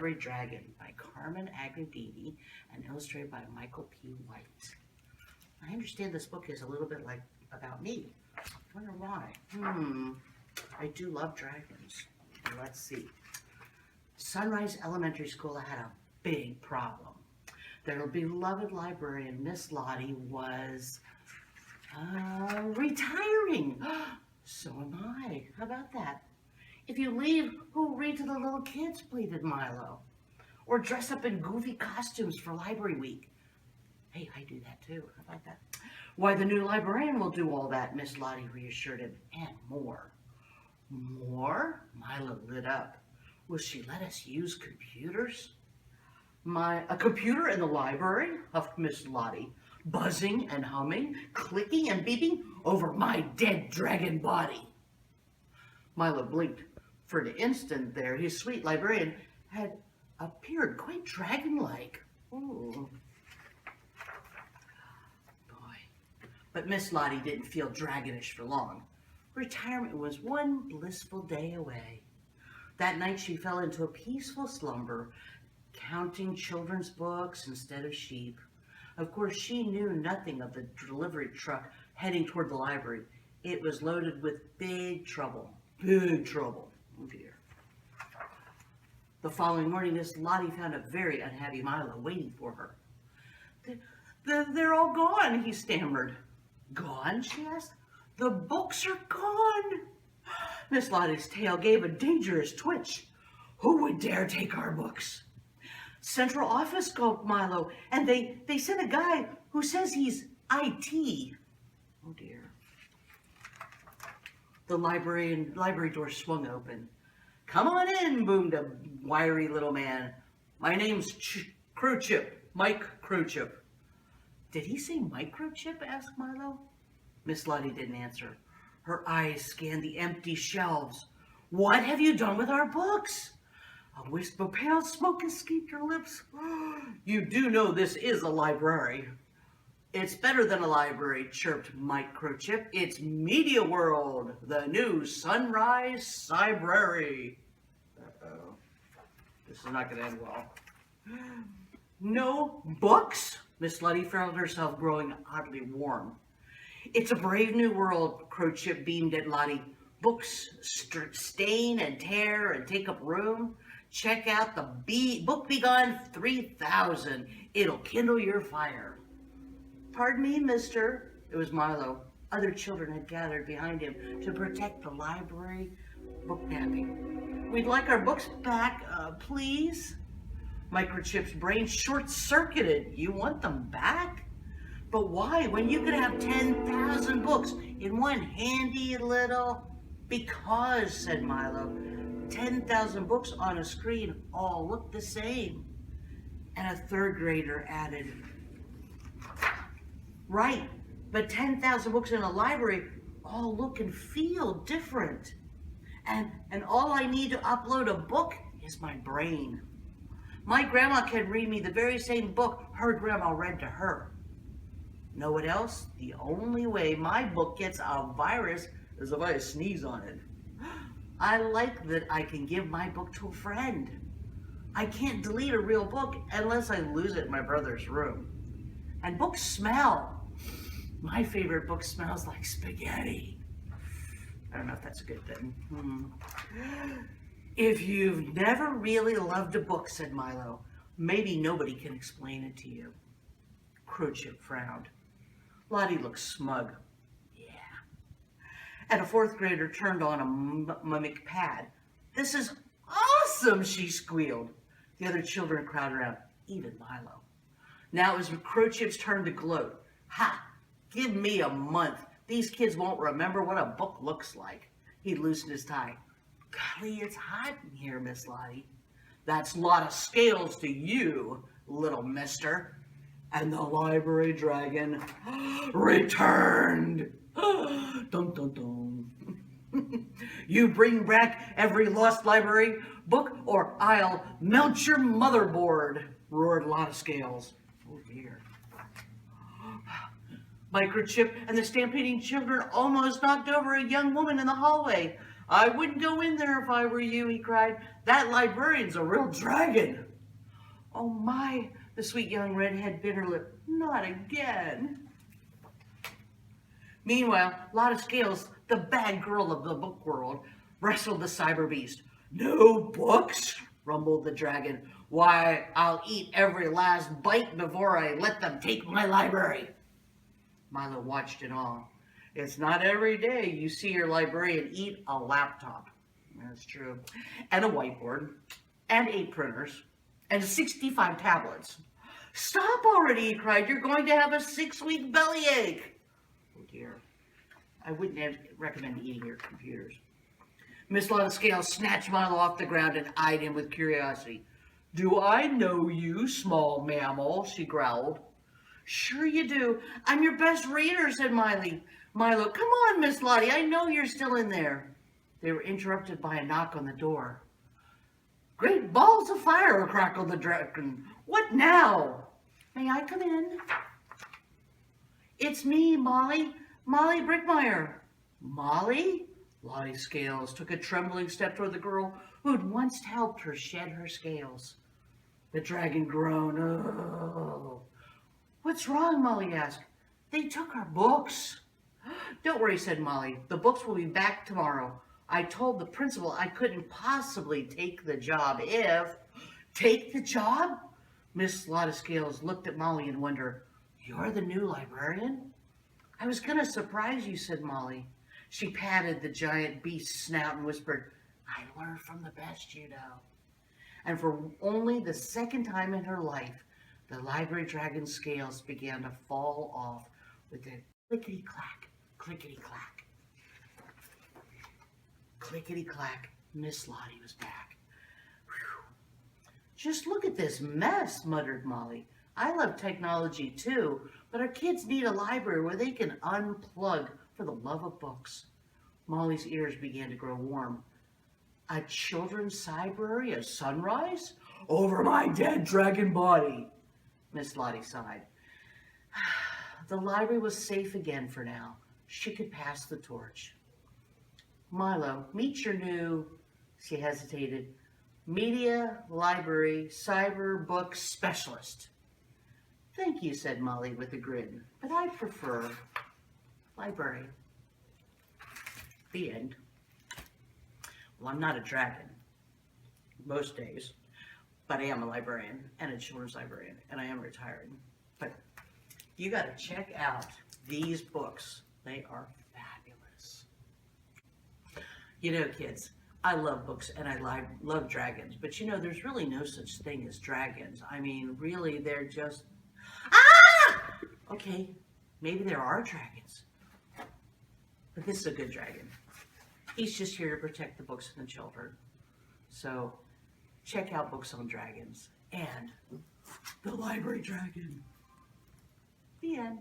Library Dragon by Carmen Agra Deedy and illustrated by Michael P. White. I understand this book is a little bit like about me. I wonder why. I do love dragons. Let's see. Sunrise Elementary School had a big problem. Their beloved librarian, Miss Lotty, was retiring. So am I. How about that? If you leave, who'll read to the little kids, pleaded Milo. Or dress up in goofy costumes for Library Week. Hey, I do that too. How about that? Why, the new librarian will do all that, Miss Lotty reassured him, and more. More? Milo lit up. Will she let us use computers? A computer in the library? Huffed Miss Lotty, buzzing and humming, clicking and beeping over my dead dragon body. Milo blinked. For an instant there, his sweet librarian had appeared quite dragon-like. Ooh. Boy. But Miss Lotty didn't feel dragonish for long. Retirement was one blissful day away. That night she fell into a peaceful slumber, counting children's books instead of sheep. Of course, she knew nothing of the delivery truck heading toward the library. It was loaded with big trouble. Big trouble. Oh dear. The following morning, Miss Lotty found a very unhappy Milo waiting for her. They're all gone, he stammered. Gone? She asked. The books are gone. Miss Lottie's tail gave a dangerous twitch. Who would dare take our books? Central office, gulped Milo, and they sent a guy who says he's IT. Oh dear. The library door swung open. Come on in, boomed a wiry little man. My name's Crowchip, Mike Crowchip. Did he say microchip? Asked Milo. Miss Lotty didn't answer. Her eyes scanned the empty shelves. What have you done with our books? A wisp of pale smoke escaped her lips. You do know this is a library. It's better than a library, chirped Mike Crowchip. It's Media World, the new Sunrise Library. Uh-oh. This is not going to end well. No books? Miss Lotty found herself growing oddly warm. It's a brave new world, Crowchip beamed at Lottie. Books stain and tear and take up room. Check out the Book Begone 3000. It'll kindle your fire. Pardon me, mister. It was Milo. Other children had gathered behind him to protect the library book napping. We'd like our books back, please. Microchip's brain short-circuited. You want them back? But why, when you could have 10,000 books in one handy little... Because, said Milo, 10,000 books on a screen all look the same. And a third grader added, right, but 10,000 books in a library all look and feel different. And all I need to upload a book is my brain. My grandma can read me the very same book her grandma read to her. Know what else? The only way my book gets a virus is if I sneeze on it. I like that I can give my book to a friend. I can't delete a real book unless I lose it in my brother's room. And books smell. My favorite book smells like spaghetti. I don't know if that's a good thing. If you've never really loved a book, said Milo, maybe nobody can explain it to you. Crowchip frowned. Lottie looked smug. Yeah. And a fourth grader turned on a mimic pad. This is awesome, she squealed. The other children crowded around, even Milo. Now it was Crowchip's turn to gloat. Ha! Give me a month. These kids won't remember what a book looks like. He loosened his tie. Golly, it's hot in here, Miss Lottie. That's a lot of scales to you, little mister. And the library dragon returned. Dun, dun, dun. You bring back every lost library book or I'll melt your motherboard, roared Lot of Scales. Oh dear. Microchip and the stampeding children almost knocked over a young woman in the hallway. I wouldn't go in there if I were you, he cried. That librarian's a real dragon. Oh my, the sweet young redhead bit her lip. Not again. Meanwhile, Lotta Scales, the bad girl of the book world, wrestled the cyber beast. No books, rumbled the dragon. Why, I'll eat every last bite before I let them take my library. Milo watched in awe. It's not every day you see your librarian eat a laptop. That's true. And a whiteboard. And 8 printers. And 65 tablets. Stop already, he cried. You're going to have a 6-week bellyache. Oh dear. I wouldn't recommend eating your computers. Miss Lotty Scales snatched Milo off the ground and eyed him with curiosity. Do I know you, small mammal? She growled. Sure you do. I'm your best reader, said Milo, come on, Miss Lotty. I know you're still in there. They were interrupted by a knock on the door. Great balls of fire, crackled the dragon. What now? May I come in? It's me, Molly Brickmeyer. Molly? Lottie Scales took a trembling step toward the girl who had once helped her shed her scales. The dragon groaned. Oh. What's wrong, Molly asked. They took our books. Don't worry, said Molly. The books will be back tomorrow. I told the principal I couldn't possibly take the job if... Take the job? Miss Lottie Scales looked at Molly in wonder. You're the new librarian? I was going to surprise you, said Molly. She patted the giant beast's snout and whispered, I learned from the best, you know. And for only the second time in her life, the library dragon's scales began to fall off with a clickety-clack, clickety-clack. Clickety-clack, Miss Lottie was back. Whew. Just look at this mess, muttered Molly. I love technology too, but our kids need a library where they can unplug for the love of books. Molly's ears began to grow warm. A children's library at sunrise? Over my dead dragon body. Miss Lottie sighed. The library was safe again for now. She could pass the torch. Milo, meet your new, she hesitated, media, library, cyber book specialist. Thank you, said Molly with a grin, but I prefer library. The end. Well, I'm not a dragon most days, but I am a librarian and a children's librarian, and I am retiring. But you got to check out these books. They are fabulous. You know, kids, I love books and I love dragons, but you know, there's really no such thing as dragons. I mean, really, they're just... Ah! Okay, maybe there are dragons, but this is a good dragon. He's just here to protect the books and the children. So check out Books on Dragons and The Library Dragon. The end.